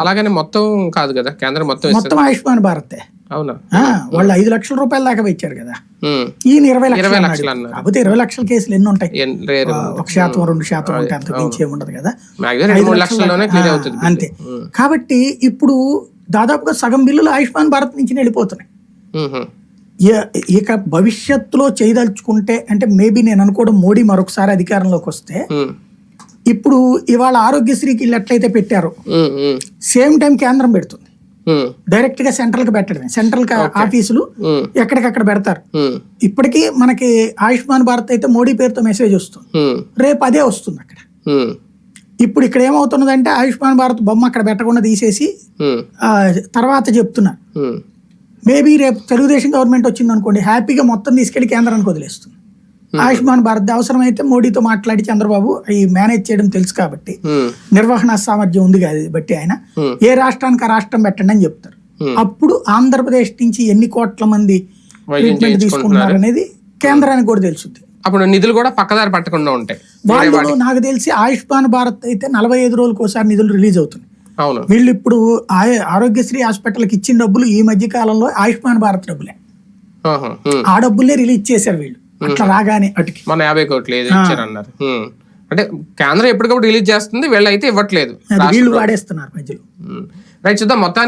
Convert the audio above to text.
అలాగని మొత్తం కాదు కదా, కేంద్రం మొత్తం ఆయుష్మాన్ భారత్. అవునా, వాళ్ళు 5 లక్షల రూపాయల దాకా ఇచ్చారు కదా, ఈయన 20 లక్షలు. కాకపోతే 20 లక్షల కేసులు ఎన్ని ఉంటాయి, 1% 2% ఉంటే అంత మించి ఏముండదు కదా, 5 లక్షలు అంతే. కాబట్టి ఇప్పుడు దాదాపుగా సగం బిల్లులు ఆయుష్మాన్ భారత్ నుంచి వెళ్ళిపోతున్నాయి. ఇక భవిష్యత్తులో చేయదలుచుకుంటే అంటే మేబీ నేను అనుకోవడం మోడీ మరొకసారి అధికారంలోకి వస్తే ఇప్పుడు ఇవాళ ఆరోగ్యశ్రీకి వీళ్ళు ఎట్లయితే పెట్టారో సేమ్ టైం కేంద్రం పెడుతుంది, డైరెక్ట్ గా సెంట్రల్ కి పెట్టడమే. సెంట్రల్ ఆఫీసులు ఎక్కడికక్కడ పెడతారు. ఇప్పటికీ మనకి ఆయుష్మాన్ భారత్ అయితే మోడీ పేరుతో మెసేజ్ వస్తుంది, రేపు అదే వస్తుంది అక్కడ. ఇప్పుడు ఇక్కడ ఏమవుతున్నదంటే ఆయుష్మాన్ భారత్ బొమ్మ అక్కడ పెట్టకుండా తీసేసి తర్వాత చెప్తున్నారు. మేబీ రేపు తెలుగుదేశం గవర్నమెంట్ వచ్చింది అనుకోండి, హ్యాపీగా మొత్తం తీసుకెళ్లి కేంద్రానికి వదిలేస్తుంది. ఆయుష్మాన్ భారత్ అవసరమైతే మోడీతో మాట్లాడి చంద్రబాబు ఈ మేనేజ్ చేయడం తెలుసు కాబట్టి, నిర్వహణ సామర్థ్యం ఉంది కాబట్టి ఆయన ఏ రాష్ట్రానికి ఆ రాష్ట్రం పెట్టండి అని చెప్తారు. అప్పుడు ఆంధ్రప్రదేశ్ నుంచి ఎన్ని కోట్ల మంది ట్రీట్మెంట్ తీసుకుంటున్నారు అనేది కేంద్రానికి కూడా తెలుస్తుంది. అప్పుడు నిధులు కూడా పక్కదారి పట్టకుండా ఉంటాయి. వాళ్ళు నాకు తెలిసి ఆయుష్మాన్ భారత్ అయితే 45 రోజులకు ఒకసారి నిధులు రిలీజ్ అవుతుంది. వీళ్ళు ఇప్పుడు ఆరోగ్యశ్రీ హాస్పిటల్కి ఇచ్చిన డబ్బులు ఈ మధ్య కాలంలో ఆయుష్మాన్ భారత్ డబ్బులే, ఆ డబ్బుల్నే రిలీజ్ చేశారు వీళ్ళు. అట్లా రాగానే అటుకి మన 50 కోట్లు ఏదో ఇచ్చారన్నారు. అంటే కేంద్రం ఎప్పటికప్పుడు రిలీజ్ చేస్తుంది, వీళ్ళు అయితే ఇవ్వట్లేదు, వీళ్ళు వాడేస్తున్నారు మధ్యలో. రైట్, చూద్దాం మొత్తానికి.